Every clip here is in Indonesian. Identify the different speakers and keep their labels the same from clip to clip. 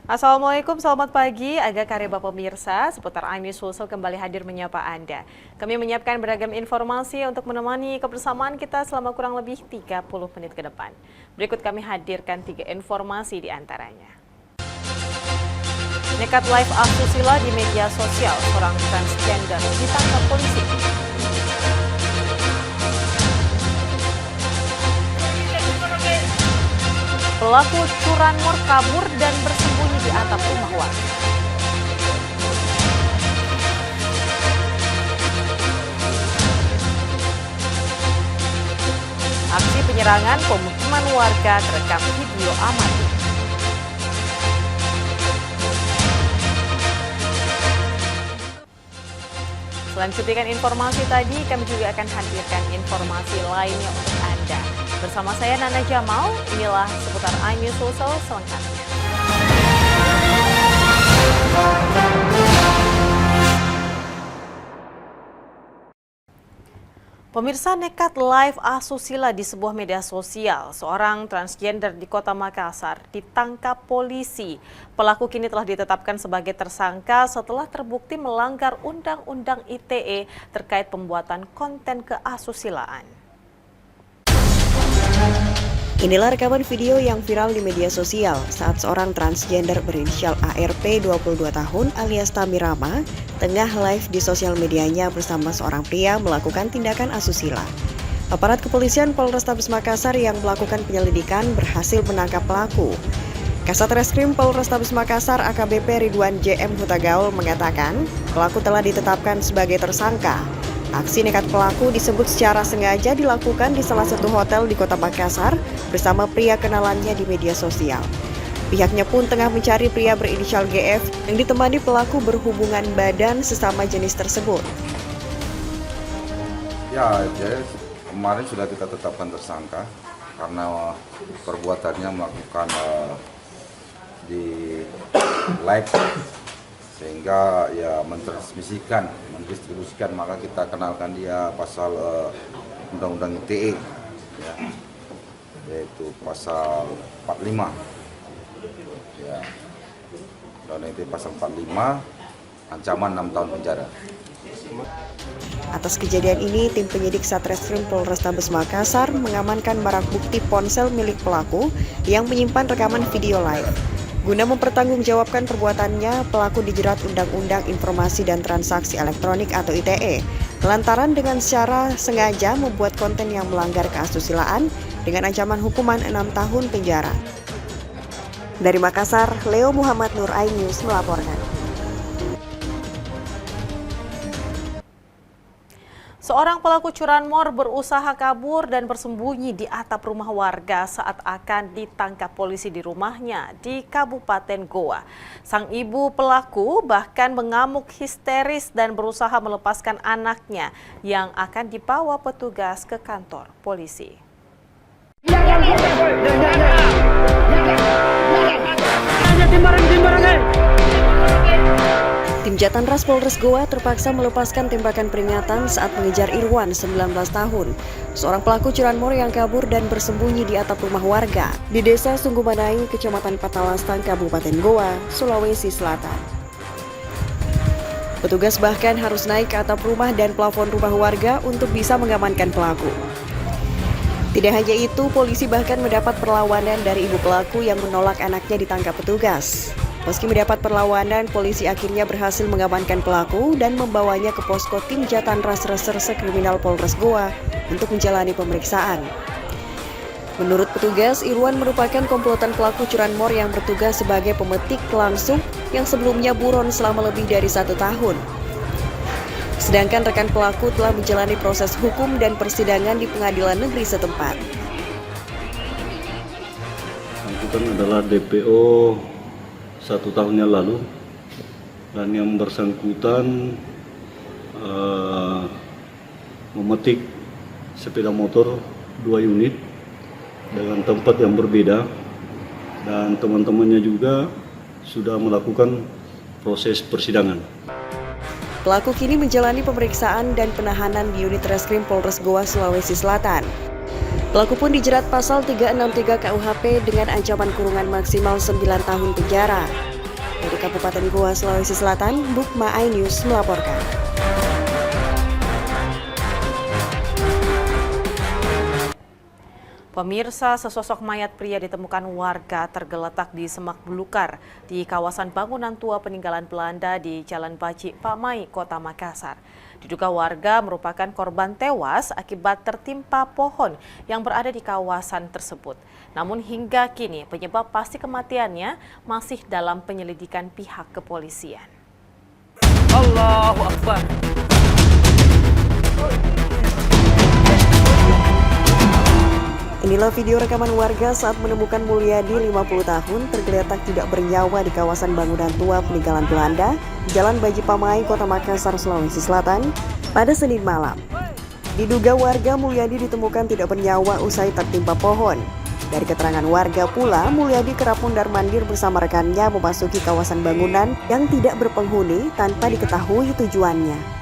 Speaker 1: Assalamualaikum, selamat pagi. Agak kareba pemirsa, seputar iNews Sulsel kembali hadir menyapa Anda. Kami menyiapkan beragam informasi untuk menemani kebersamaan kita selama kurang lebih 30 menit ke depan. Berikut kami hadirkan 3 informasi di antaranya. Nekat live asusila di media sosial, seorang transgender ditangkap polisi. Pelaku curanmor kabur dan bersembunyi di atap rumah warga. Aksi penyerangan pemukiman warga terekam video amatir. Selain cuplikan informasi tadi, kami juga akan hadirkan informasi lainnya untuk Anda. Bersama saya Nana Jamal, inilah seputar iNews Sulsel selengkapnya. Pemirsa, nekat live asusila di sebuah media sosial. Seorang transgender di Kota Makassar ditangkap polisi. Pelaku kini telah ditetapkan sebagai tersangka setelah terbukti melanggar Undang-Undang ITE terkait pembuatan konten keasusilaan.
Speaker 2: Inilah rekaman video yang viral di media sosial saat seorang transgender berinisial ARP 22 tahun alias Tamirama tengah live di sosial medianya bersama seorang pria melakukan tindakan asusila. Aparat kepolisian Polrestabes Makassar yang melakukan penyelidikan berhasil menangkap pelaku. Kasat Reskrim Polrestabes Makassar AKBP Ridwan JM Hutagaul mengatakan pelaku telah ditetapkan sebagai tersangka. Aksi nekat pelaku disebut secara sengaja dilakukan di salah satu hotel di Kota Makassar bersama pria kenalannya di media sosial. Pihaknya pun tengah mencari pria berinisial GF yang ditemani pelaku berhubungan badan sesama jenis tersebut.
Speaker 3: Ya, jadi kemarin sudah kita tetapkan tersangka karena perbuatannya melakukan di live sehingga ya mendistribusikan, maka kita kenalkan dia pasal Undang-Undang ITE ya, yaitu pasal 45 ya, Undang-Undang ITE pasal 45 ancaman 6 tahun penjara.
Speaker 2: Atas kejadian ini, tim penyidik Satreskrim Polrestabes Makassar mengamankan barang bukti ponsel milik pelaku yang menyimpan rekaman video live. Guna mempertanggungjawabkan perbuatannya, pelaku dijerat Undang-Undang Informasi dan Transaksi Elektronik atau ITE, lantaran dengan secara sengaja membuat konten yang melanggar keasusilaan dengan ancaman hukuman 6 tahun penjara. Dari Makassar, Leo Muhammad Nur iNews melaporkan.
Speaker 1: Seorang pelaku curanmor berusaha kabur dan bersembunyi di atap rumah warga saat akan ditangkap polisi di rumahnya di Kabupaten Goa. Sang ibu pelaku bahkan mengamuk histeris dan berusaha melepaskan anaknya yang akan dibawa petugas ke kantor polisi.
Speaker 2: Tim Jatanras Polres Goa terpaksa melepaskan tembakan peringatan saat mengejar Irwan, 19 tahun, seorang pelaku curanmor yang kabur dan bersembunyi di atap rumah warga di Desa Sunggumanai, Kecamatan Patalastang, Kabupaten Goa, Sulawesi Selatan. Petugas bahkan harus naik ke atap rumah dan plafon rumah warga untuk bisa mengamankan pelaku. Tidak hanya itu, polisi bahkan mendapat perlawanan dari ibu pelaku yang menolak anaknya ditangkap petugas. Meski mendapat perlawanan, polisi akhirnya berhasil mengamankan pelaku dan membawanya ke posko tim Jatanras Reserse Kriminal Polres Goa untuk menjalani pemeriksaan. Menurut petugas, Irwan merupakan komplotan pelaku curanmor yang bertugas sebagai pemetik langsung yang sebelumnya buron selama lebih dari 1 tahun. Sedangkan rekan pelaku telah menjalani proses hukum dan persidangan di pengadilan negeri setempat.
Speaker 4: Itu adalah DPO 1 tahun yang lalu, dan yang bersangkutan memetik sepeda motor 2 unit dengan tempat yang berbeda, dan teman-temannya juga sudah melakukan proses persidangan.
Speaker 2: Pelaku kini menjalani pemeriksaan dan penahanan di unit Reskrim Polres Goa, Sulawesi Selatan. Pelaku pun dijerat pasal 363 KUHP dengan ancaman kurungan maksimal 9 tahun penjara. Dari Kabupaten Goa, Sulawesi Selatan, Bukma iNews melaporkan.
Speaker 1: Pemirsa, sesosok mayat pria ditemukan warga tergeletak di semak belukar di kawasan bangunan tua peninggalan Belanda di Jalan Baji Pamai, Kota Makassar. Diduga warga merupakan korban tewas akibat tertimpa pohon yang berada di kawasan tersebut. Namun hingga kini penyebab pasti kematiannya masih dalam penyelidikan pihak kepolisian.
Speaker 5: Allahu Akbar.
Speaker 2: Inilah video rekaman warga saat menemukan Mulyadi 50 tahun tergeletak tidak bernyawa di kawasan bangunan tua peninggalan Belanda, Jalan Baji Pamai, Kota Makassar, Sulawesi Selatan, pada Senin malam. Diduga warga Mulyadi ditemukan tidak bernyawa usai tertimpa pohon. Dari keterangan warga pula, Mulyadi kerap mondar-mandir bersama rekannya memasuki kawasan bangunan yang tidak berpenghuni tanpa diketahui tujuannya.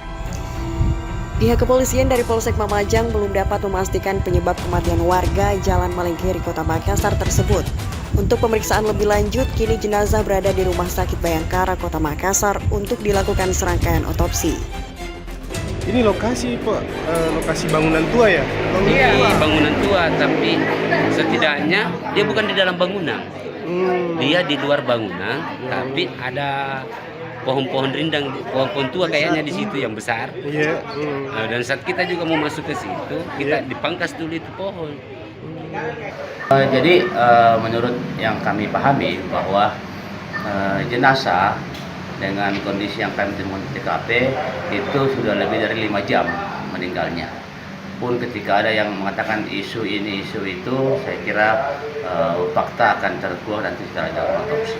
Speaker 2: Pihak kepolisian dari Polsek Mamajang belum dapat memastikan penyebab kematian warga Jalan Malengkeri, Kota Makassar tersebut. Untuk pemeriksaan lebih lanjut, kini jenazah berada di Rumah Sakit Bayangkara, Kota Makassar untuk dilakukan serangkaian otopsi.
Speaker 6: Ini lokasi Pak, lokasi bangunan tua ya?
Speaker 5: Iya, bangunan tua, tapi setidaknya dia bukan di dalam bangunan. Dia di luar bangunan, tapi ada pohon-pohon rindang, pohon-pohon tua kayaknya di situ yang besar.
Speaker 6: Iya.
Speaker 5: Dan saat kita juga mau masuk ke situ, kita dipangkas dulu itu pohon.
Speaker 7: Jadi menurut yang kami pahami bahwa jenazah dengan kondisi yang kami temukan di TKP itu sudah lebih dari 5 jam meninggalnya. Pun ketika ada yang mengatakan isu ini isu itu, saya kira fakta akan terkuak nanti setelah dilakukan otopsi.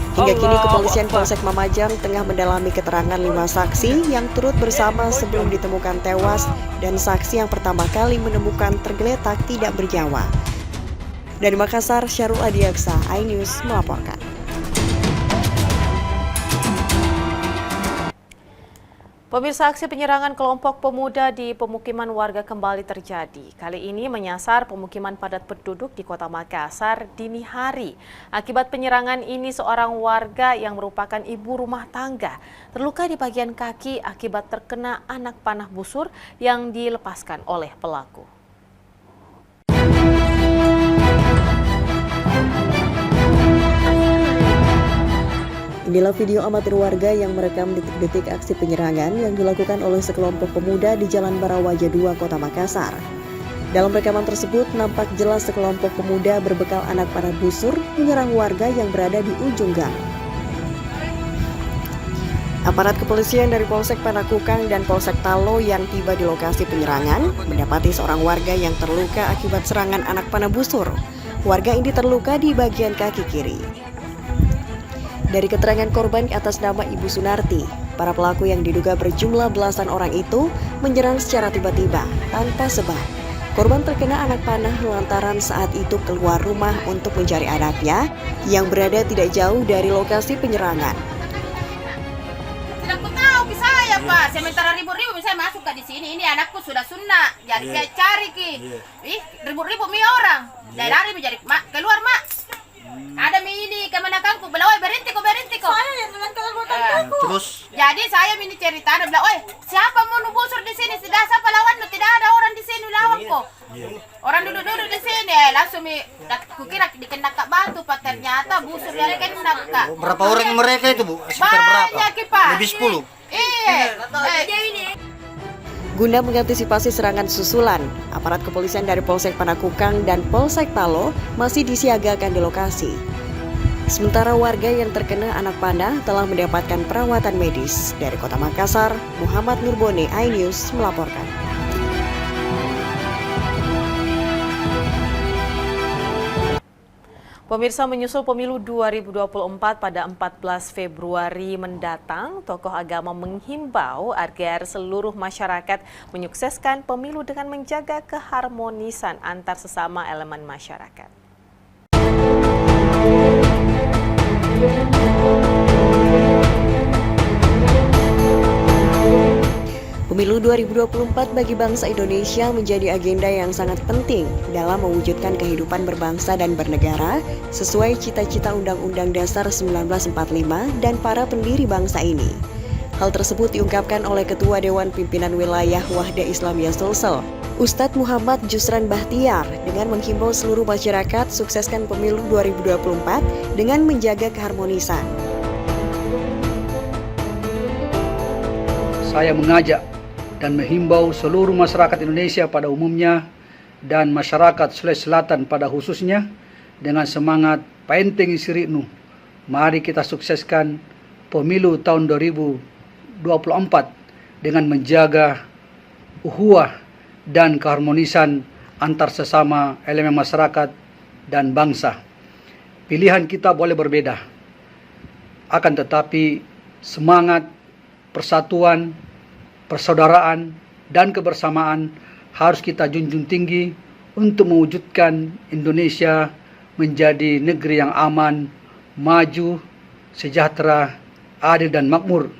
Speaker 2: Hingga kini kepolisian Polsek Mamajang tengah mendalami keterangan 5 saksi yang turut bersama sebelum ditemukan tewas dan saksi yang pertama kali menemukan tergeletak tidak bernyawa. Dari Makassar, Syarul Adiaksa, iNews melaporkan.
Speaker 1: Pemirsa, aksi penyerangan kelompok pemuda di pemukiman warga kembali terjadi. Kali ini menyasar pemukiman padat penduduk di Kota Makassar dini hari. Akibat penyerangan ini, seorang warga yang merupakan ibu rumah tangga terluka di bagian kaki akibat terkena anak panah busur yang dilepaskan oleh pelaku.
Speaker 2: Inilah video amatir warga yang merekam detik-detik aksi penyerangan yang dilakukan oleh sekelompok pemuda di Jalan Barawaja 2, Kota Makassar. Dalam rekaman tersebut, nampak jelas sekelompok pemuda berbekal anak panah busur menyerang warga yang berada di ujung gang. Aparat kepolisian dari Polsek Panakukang dan Polsek Talo yang tiba di lokasi penyerangan mendapati seorang warga yang terluka akibat serangan anak panah busur. Warga ini terluka di bagian kaki kiri. Dari keterangan korban atas nama Ibu Sunarti, para pelaku yang diduga berjumlah belasan orang itu menyerang secara tiba-tiba tanpa sebab. Korban terkena anak panah lantaran saat itu keluar rumah untuk mencari anaknya yang berada tidak jauh dari lokasi penyerangan.
Speaker 8: Tidak tahu saya Pak, sementara ribut-ribut saya masuk ke di sini. Ini anakku sudah sunnah, jadi saya cari ki. Ribut-ribut mi orang. Dari menjadi mak keluar mak. Ada mi ini kemenakanku belawai berhenti kok. Saya yang dengan keluargaku.
Speaker 7: Terus
Speaker 8: Jadi saya ini cerita ada bilang, "Oi, siapa mau nubusur di sini? Tidak siapa lawan? Tidak ada orang di sini lawan kok." Orang duduk-duduk di sini, langsung kukira dikena kak batu, Pak, ternyata busur yang kena kak.
Speaker 7: berapa orang mereka itu Bu? Sekitar berapa?
Speaker 8: Banyak Pak.
Speaker 7: Lebih 10.
Speaker 8: Iya.
Speaker 2: Guna mengantisipasi serangan susulan, aparat kepolisian dari Polsek Panakukang dan Polsek Talo masih disiagakan di lokasi. Sementara warga yang terkena anak panah telah mendapatkan perawatan medis. Dari Kota Makassar, Muhammad Nurbone, iNews melaporkan.
Speaker 1: Pemirsa, menyusul pemilu 2024 pada 14 Februari mendatang, tokoh agama menghimbau agar seluruh masyarakat menyukseskan pemilu dengan menjaga keharmonisan antar sesama elemen masyarakat.
Speaker 2: Pemilu 2024 bagi bangsa Indonesia menjadi agenda yang sangat penting dalam mewujudkan kehidupan berbangsa dan bernegara sesuai cita-cita Undang-Undang Dasar 1945 dan para pendiri bangsa ini. Hal tersebut diungkapkan oleh Ketua Dewan Pimpinan Wilayah Wahda Islamiyah Sulsel, Ustadz Muhammad Jusran Bahtiar, dengan menghimbau seluruh masyarakat sukseskan pemilu 2024 dengan menjaga keharmonisan.
Speaker 9: Saya mengajak dan menghimbau seluruh masyarakat Indonesia pada umumnya dan masyarakat Sulawesi Selatan pada khususnya dengan semangat Paenteng Siriknu. Mari kita sukseskan pemilu tahun 2024 dengan menjaga ukhuwah dan keharmonisan antar sesama elemen masyarakat dan bangsa. Pilihan kita boleh berbeda, akan tetapi semangat persatuan, persaudaraan, dan kebersamaan harus kita junjung tinggi untuk mewujudkan Indonesia menjadi negeri yang aman, maju, sejahtera, adil dan makmur,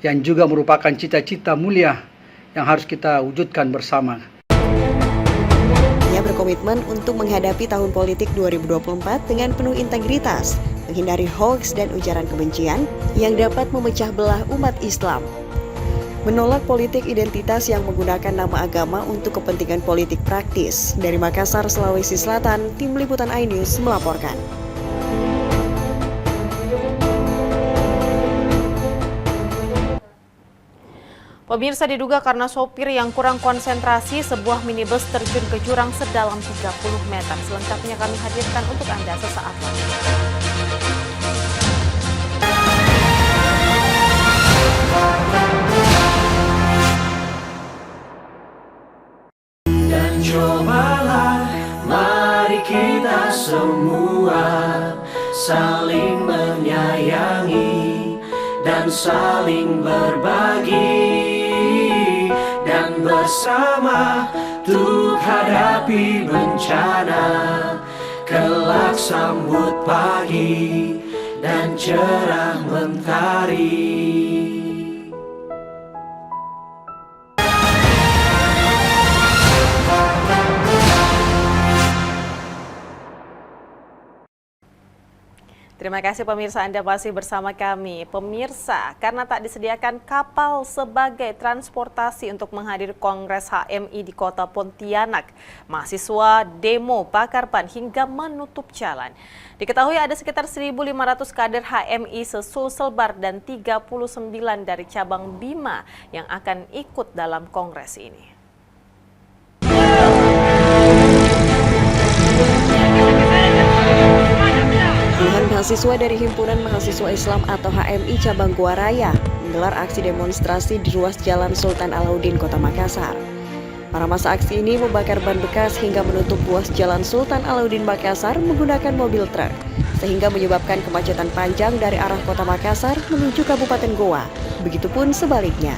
Speaker 9: yang juga merupakan cita-cita mulia yang harus kita wujudkan bersama.
Speaker 2: Ia berkomitmen untuk menghadapi tahun politik 2024 dengan penuh integritas, menghindari hoaks dan ujaran kebencian yang dapat memecah belah umat Islam. Menolak politik identitas yang menggunakan nama agama untuk kepentingan politik praktis. Dari Makassar, Sulawesi Selatan, Tim Liputan iNews melaporkan.
Speaker 1: Pemirsa, diduga karena sopir yang kurang konsentrasi, sebuah minibus terjun ke jurang sedalam 30 meter. Selengkapnya kami hadirkan untuk Anda sesaat lagi.
Speaker 10: Dan cobalah, mari kita semua saling menyayangi dan saling berbagi, dan bersama untuk hadapi bencana, kelak sambut pagi dan cerah mentari.
Speaker 1: Terima kasih pemirsa, Anda masih bersama kami. Pemirsa, karena tak disediakan kapal sebagai transportasi untuk menghadiri Kongres HMI di kota Pontianak, mahasiswa demo bakar ban hingga menutup jalan. Diketahui ada sekitar 1.500 kader HMI se-Sulselbar dan 39 dari cabang Bima yang akan ikut dalam Kongres ini.
Speaker 2: Puluhan mahasiswa dari Himpunan Mahasiswa Islam atau HMI Cabang Gua Raya menggelar aksi demonstrasi di ruas Jalan Sultan Alauddin, Kota Makassar. Para massa aksi ini membakar ban bekas hingga menutup ruas Jalan Sultan Alauddin Makassar menggunakan mobil truk, sehingga menyebabkan kemacetan panjang dari arah Kota Makassar menuju Kabupaten Goa. Begitupun sebaliknya.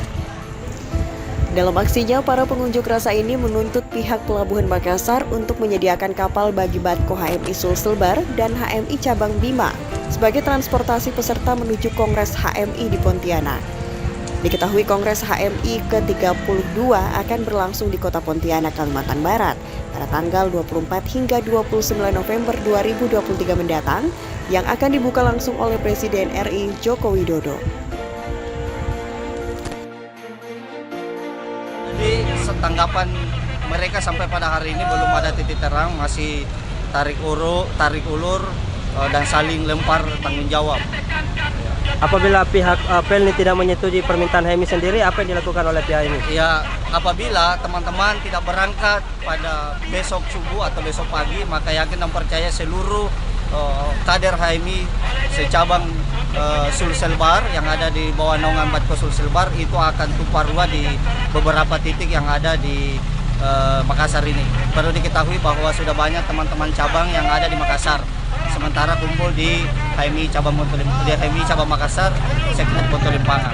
Speaker 2: Dalam aksinya, para pengunjuk rasa ini menuntut pihak Pelabuhan Makassar untuk menyediakan kapal bagi Batko HMI Sulselbar dan HMI Cabang Bima sebagai transportasi peserta menuju Kongres HMI di Pontianak. Diketahui Kongres HMI ke-32 akan berlangsung di Kota Pontianak, Kalimantan Barat pada tanggal 24 hingga 29 November 2023 mendatang yang akan dibuka langsung oleh Presiden RI Joko Widodo.
Speaker 11: Jadi tanggapan mereka sampai pada hari ini belum ada titik terang, masih tarik ulur dan saling lempar tanggung jawab.
Speaker 12: Apabila pihak Pelni tidak menyetujui permintaan HMI sendiri, apa yang dilakukan oleh pihak ini?
Speaker 11: Ya, apabila teman-teman tidak berangkat pada besok subuh atau besok pagi, maka yakin dan percaya seluruh kader HMI secabang Sulselbar yang ada di bawah naungan Batko Sulselbar itu akan tumpah ruah di beberapa titik yang ada di Makassar ini. Perlu diketahui bahwa sudah banyak teman-teman cabang yang ada di Makassar, sementara kumpul di HMI cabang Makassar, segmen Pontolimpangan.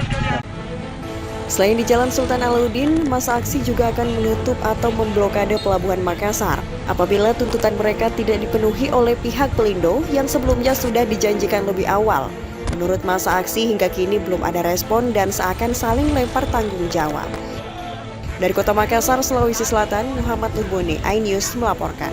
Speaker 2: Selain di Jalan Sultan Alauddin, massa aksi juga akan menutup atau memblokade Pelabuhan Makassar apabila tuntutan mereka tidak dipenuhi oleh pihak Pelindo yang sebelumnya sudah dijanjikan lebih awal. Menurut massa aksi, hingga kini belum ada respon dan seakan saling lempar tanggung jawab. Dari Kota Makassar, Sulawesi Selatan, Muhammad Nurboni, iNews melaporkan.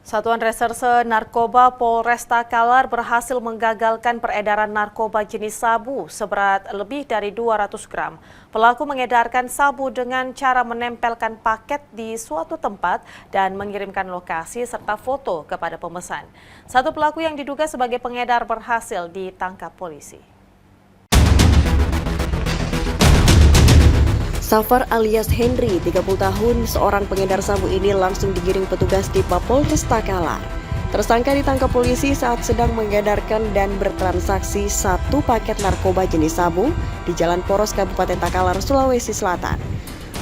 Speaker 1: Satuan Reserse Narkoba Polresta Kalar berhasil menggagalkan peredaran narkoba jenis sabu seberat lebih dari 200 gram. Pelaku mengedarkan sabu dengan cara menempelkan paket di suatu tempat dan mengirimkan lokasi serta foto kepada pemesan. Satu pelaku yang diduga sebagai pengedar berhasil ditangkap polisi.
Speaker 2: Safar alias Henry, 30 tahun, seorang pengedar sabu ini langsung digiring petugas di Polresta Kalar. Tersangka ditangkap polisi saat sedang mengedarkan dan bertransaksi satu paket narkoba jenis sabu di Jalan Poros, Kabupaten Takalar, Sulawesi Selatan.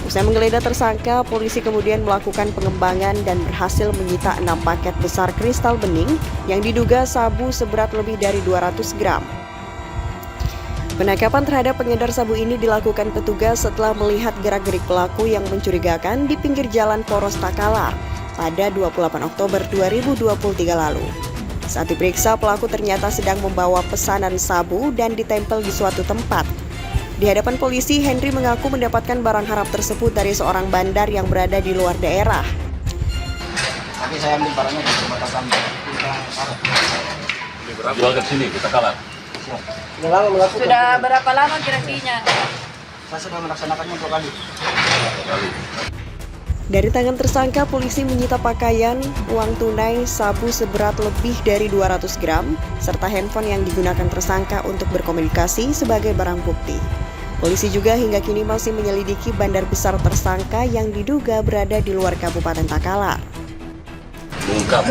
Speaker 2: Usai menggeledah tersangka, polisi kemudian melakukan pengembangan dan berhasil menyita 6 paket besar kristal bening yang diduga sabu seberat lebih dari 200 gram. Penangkapan terhadap pengedar sabu ini dilakukan petugas setelah melihat gerak-gerik pelaku yang mencurigakan di pinggir jalan Poros Takalar pada 28 Oktober 2023 lalu. Saat diperiksa, pelaku ternyata sedang membawa pesanan sabu dan ditempel di suatu tempat. Di hadapan polisi, Henry mengaku mendapatkan barang haram tersebut dari seorang bandar yang berada di luar daerah.
Speaker 13: Tapi saya ambil barangnya di perbatasan
Speaker 4: Jual ke sini, kita kalah.
Speaker 8: Sudah berapa lama kira-kira?
Speaker 13: Saya sudah melaksanakannya 2 kali.
Speaker 2: Dari tangan tersangka, polisi menyita pakaian, uang tunai, sabu seberat lebih dari 200 gram, serta handphone yang digunakan tersangka untuk berkomunikasi sebagai barang bukti. Polisi juga hingga kini masih menyelidiki bandar besar tersangka yang diduga berada di luar Kabupaten Takalar.
Speaker 4: Mengungkap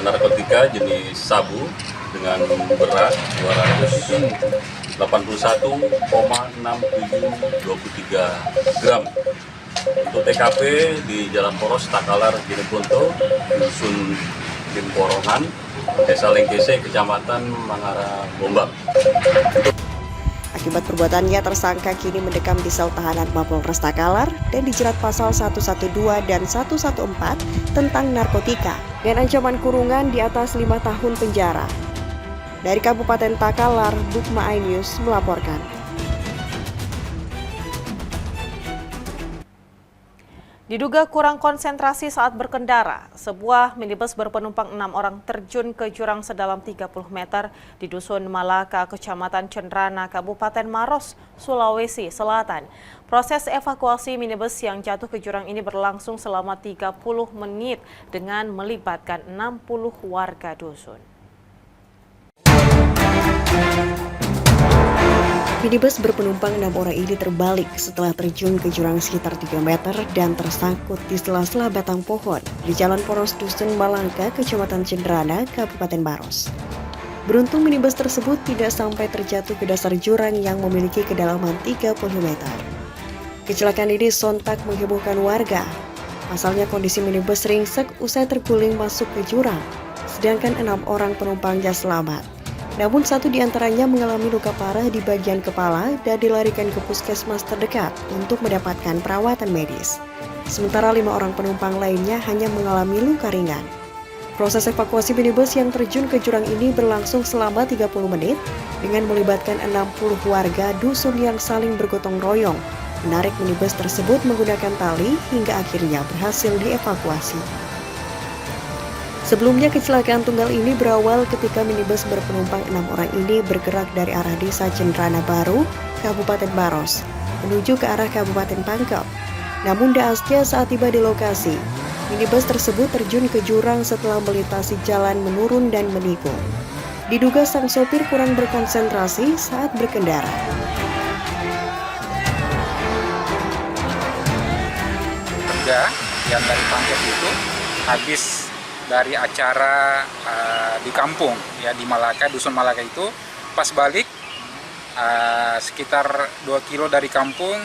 Speaker 4: narkotika jenis sabu dengan berat 281,6723 gram. Untuk TKP di Jalan Poros Takalar, Jeneponto, Dusun Limporongan, Desa Lengkese, Kecamatan Mangara Bombang.
Speaker 2: Akibat perbuatannya, tersangka kini mendekam di sel tahanan Mapolresta Kalar dan dijerat pasal 112 dan 114 tentang narkotika dan ancaman kurungan di atas 5 tahun penjara. Dari Kabupaten Takalar, Bukma iNews melaporkan.
Speaker 1: Diduga kurang konsentrasi saat berkendara, sebuah minibus berpenumpang 6 orang terjun ke jurang sedalam 30 meter di Dusun Malaka, Kecamatan Cendrana, Kabupaten Maros, Sulawesi Selatan. Proses evakuasi minibus yang jatuh ke jurang ini berlangsung selama 30 menit dengan melibatkan 60 warga dusun.
Speaker 2: Minibus berpenumpang 6 orang ini terbalik setelah terjun ke jurang sekitar 3 meter dan tersangkut di sela-sela batang pohon di Jalan Poros Dusun Malangka, Kecamatan Cendrana, Kabupaten Maros. Beruntung minibus tersebut tidak sampai terjatuh ke dasar jurang yang memiliki kedalaman 30 meter. Kecelakaan ini sontak menghebohkan warga. Pasalnya kondisi minibus ringsek usai terguling masuk ke jurang, sedangkan 6 orang penumpangnya selamat. Namun 1 diantaranya mengalami luka parah di bagian kepala dan dilarikan ke puskesmas terdekat untuk mendapatkan perawatan medis. Sementara 5 orang penumpang lainnya hanya mengalami luka ringan. Proses evakuasi minibus yang terjun ke jurang ini berlangsung selama 30 menit dengan melibatkan 60 warga dusun yang saling bergotong royong, menarik minibus tersebut menggunakan tali hingga akhirnya berhasil dievakuasi. Sebelumnya kecelakaan tunggal ini berawal ketika minibus berpenumpang 6 orang ini bergerak dari arah Desa Cendrana Baru, Kabupaten Maros, menuju ke arah Kabupaten Pangkep. Namun naasnya saat tiba di lokasi, minibus tersebut terjun ke jurang setelah melintasi jalan menurun dan menikung. Diduga sang sopir kurang berkonsentrasi saat berkendara.
Speaker 14: Kerja yang dari Pangkep itu habis dari acara di kampung ya di Malaka, Dusun Malaka itu, pas balik sekitar 2 kilo dari kampung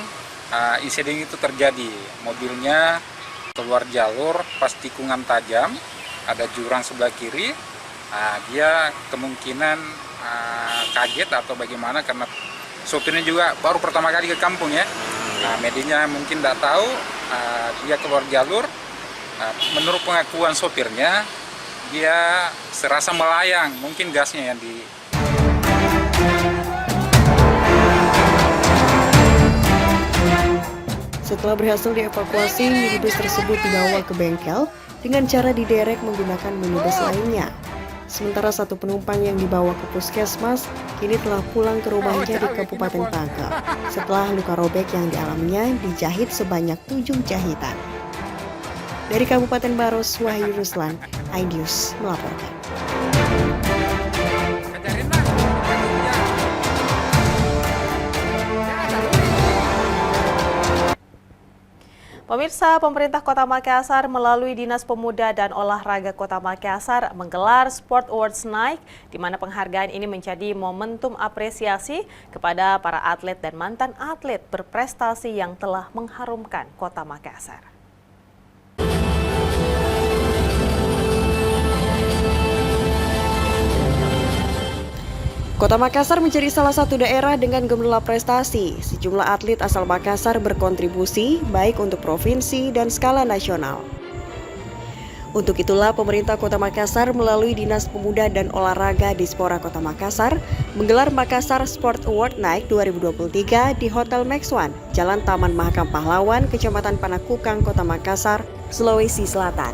Speaker 14: insiden itu terjadi. Mobilnya keluar jalur pas tikungan tajam, ada jurang sebelah kiri, dia kemungkinan kaget atau bagaimana karena sopirnya juga baru pertama kali ke kampung ya. Medianya mungkin tidak tahu, dia keluar jalur. Menurut pengakuan sopirnya, dia serasa melayang, mungkin gasnya yang di.
Speaker 2: Setelah berhasil dievakuasi, minibus tersebut dibawa ke bengkel dengan cara diderek menggunakan minibus lainnya. Sementara satu penumpang yang dibawa ke puskesmas kini telah pulang ke rumahnya di Kabupaten Pagel setelah luka robek yang dialaminya dijahit sebanyak 7 jahitan. Dari Kabupaten Baros, Wahyu Ruslan, iNews melaporkan.
Speaker 1: Pemirsa, pemerintah Kota Makassar melalui Dinas Pemuda dan Olahraga Kota Makassar menggelar Sport Awards Night, di mana penghargaan ini menjadi momentum apresiasi kepada para atlet dan mantan atlet berprestasi yang telah mengharumkan Kota Makassar.
Speaker 2: Kota Makassar menjadi salah satu daerah dengan gemilang prestasi. Sejumlah atlet asal Makassar berkontribusi baik untuk provinsi dan skala nasional. Untuk itulah pemerintah Kota Makassar melalui Dinas Pemuda dan Olahraga Dispora Kota Makassar menggelar Makassar Sport Award Night 2023 di Hotel Max One, Jalan Taman Mahakam Pahlawan, Kecamatan Panakukang, Kota Makassar, Sulawesi Selatan.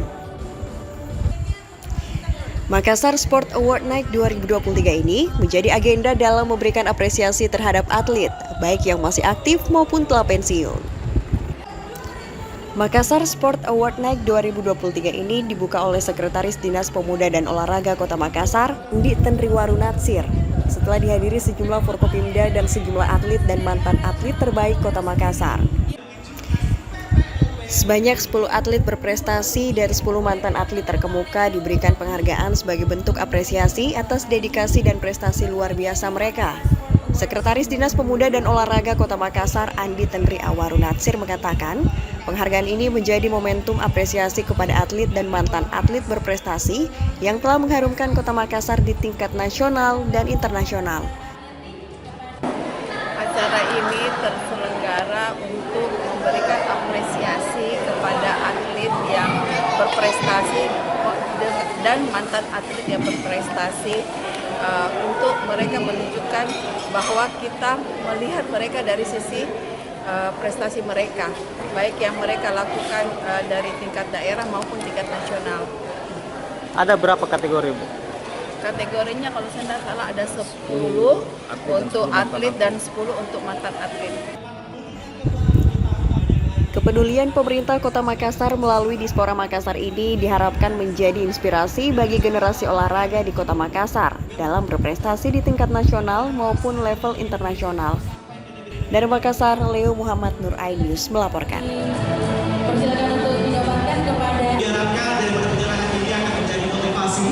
Speaker 2: Makassar Sport Award Night 2023 ini menjadi agenda dalam memberikan apresiasi terhadap atlet, baik yang masih aktif maupun telah pensiun. Makassar Sport Award Night 2023 ini dibuka oleh Sekretaris Dinas Pemuda dan Olahraga Kota Makassar, Indi Tenriwaru Natsir, setelah dihadiri sejumlah Forkopimda dan sejumlah atlet dan mantan atlet terbaik Kota Makassar. Sebanyak 10 atlet berprestasi dan 10 mantan atlet terkemuka diberikan penghargaan sebagai bentuk apresiasi atas dedikasi dan prestasi luar biasa mereka. Sekretaris Dinas Pemuda dan Olahraga Kota Makassar, Andi Tenri Awaru Natsir mengatakan, penghargaan ini menjadi momentum apresiasi kepada atlet dan mantan atlet berprestasi yang telah mengharumkan Kota Makassar di tingkat nasional dan internasional.
Speaker 15: Acara ini terselenggara untuk memberikan apresiasi kepada atlet yang berprestasi dan mantan atlet yang berprestasi, untuk mereka menunjukkan bahwa kita melihat mereka dari sisi prestasi mereka, baik yang mereka lakukan dari tingkat daerah maupun tingkat nasional.
Speaker 12: Ada berapa kategori, Bu?
Speaker 15: Kategorinya kalau saya tidak salah ada 10 untuk atlet dan 10 untuk mantan atlet.
Speaker 2: Kepedulian pemerintah Kota Makassar melalui Dispora Makassar ini diharapkan menjadi inspirasi bagi generasi olahraga di Kota Makassar dalam berprestasi di tingkat nasional maupun level internasional. Dari Makassar, Leo Muhammad Nur iNews melaporkan.
Speaker 10: Persilakan untuk dinobatkan kepada diharapkan daripada penyerahan ini akan menjadi motivasi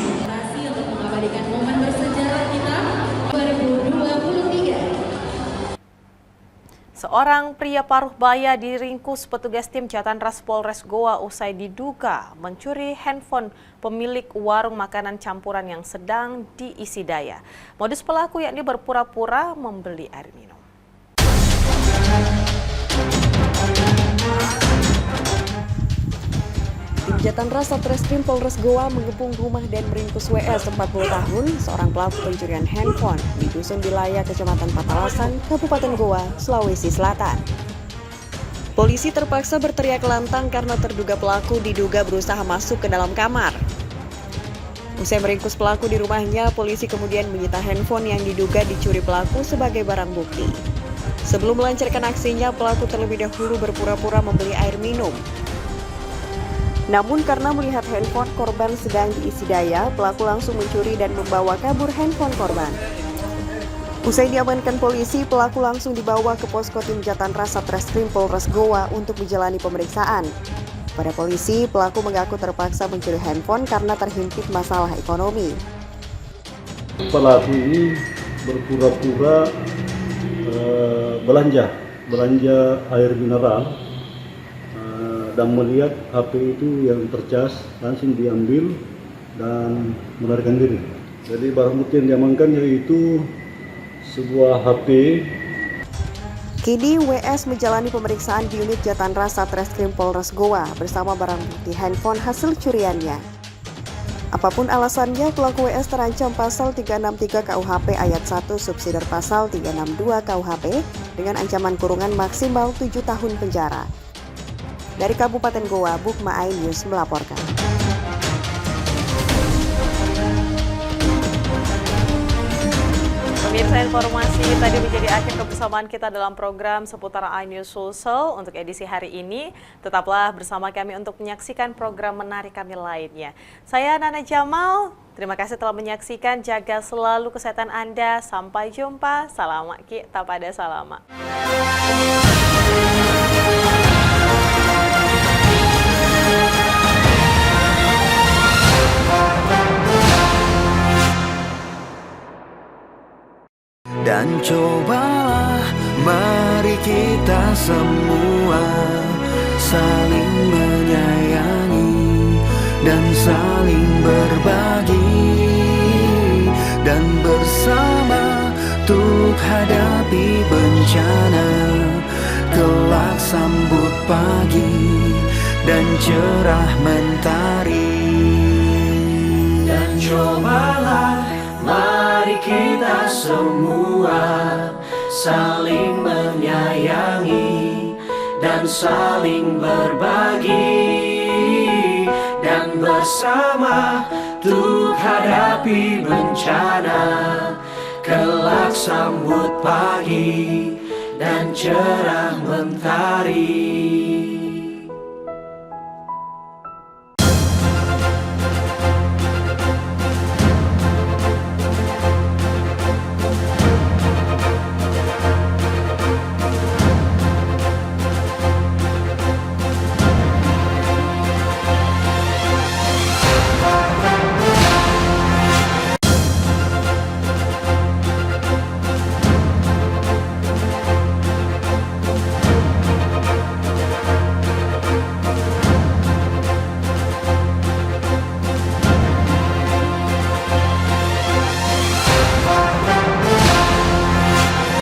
Speaker 10: untuk mengabadikan momen bersejarah kita 2023.
Speaker 1: Seorang pria paruh baya diringkus petugas tim Jatanras Polres Goa usai diduga mencuri handphone pemilik warung makanan campuran yang sedang diisi daya. Modus pelaku yakni berpura-pura membeli air minum.
Speaker 2: Tim Jatanras Satreskrim Polres Goa mengepung rumah dan meringkus WS 40 tahun, seorang pelaku pencurian handphone di Dusun Bilaya, Kecamatan Patalasan, Kabupaten Goa, Sulawesi Selatan. Polisi terpaksa berteriak lantang karena terduga pelaku diduga berusaha masuk ke dalam kamar. Usai meringkus pelaku di rumahnya, polisi kemudian menyita handphone yang diduga dicuri pelaku sebagai barang bukti. Sebelum melancarkan aksinya, pelaku terlebih dahulu berpura-pura membeli air minum. Namun karena melihat handphone korban sedang diisi daya, pelaku langsung mencuri dan membawa kabur handphone korban. Usai diamankan polisi, pelaku langsung dibawa ke posko tim Jatanras Satreskrim Polres Goa untuk menjalani pemeriksaan. Pada polisi, pelaku mengaku terpaksa mencuri handphone karena terhimpit masalah ekonomi.
Speaker 16: Pelaku ini berpura-pura belanja air mineral. Dan melihat HP itu yang tercas, langsung diambil dan melarikan diri. Jadi barang bukti yang diamankan yaitu sebuah HP.
Speaker 2: Kini WS menjalani pemeriksaan di unit Jatanras Satreskrim Polres Goa bersama barang bukti handphone hasil curiannya. Apapun alasannya, pelaku WS terancam pasal 363 KUHP ayat 1 subsidiar pasal 362 KUHP dengan ancaman kurungan maksimal 7 tahun penjara. Dari Kabupaten Goa, Bukma iNews melaporkan.
Speaker 1: Pemirsa, informasi tadi menjadi akhir kebersamaan kita dalam program seputar iNews Sulsel untuk edisi hari ini. Tetaplah bersama kami untuk menyaksikan program menarik kami lainnya. Saya Nana Jamal, terima kasih telah menyaksikan. Jaga selalu kesehatan Anda. Sampai jumpa. Salam Ki, tapada salama.
Speaker 17: Dan cobalah mari kita semua saling menyayangi dan saling berbagi, dan bersama untuk hadapi bencana, kelak sambut pagi dan cerah mentari. Dan cobalah mari kita semua saling menyayangi dan saling berbagi, dan bersama untuk hadapi bencana, kelak sambut pagi dan cerah mentari.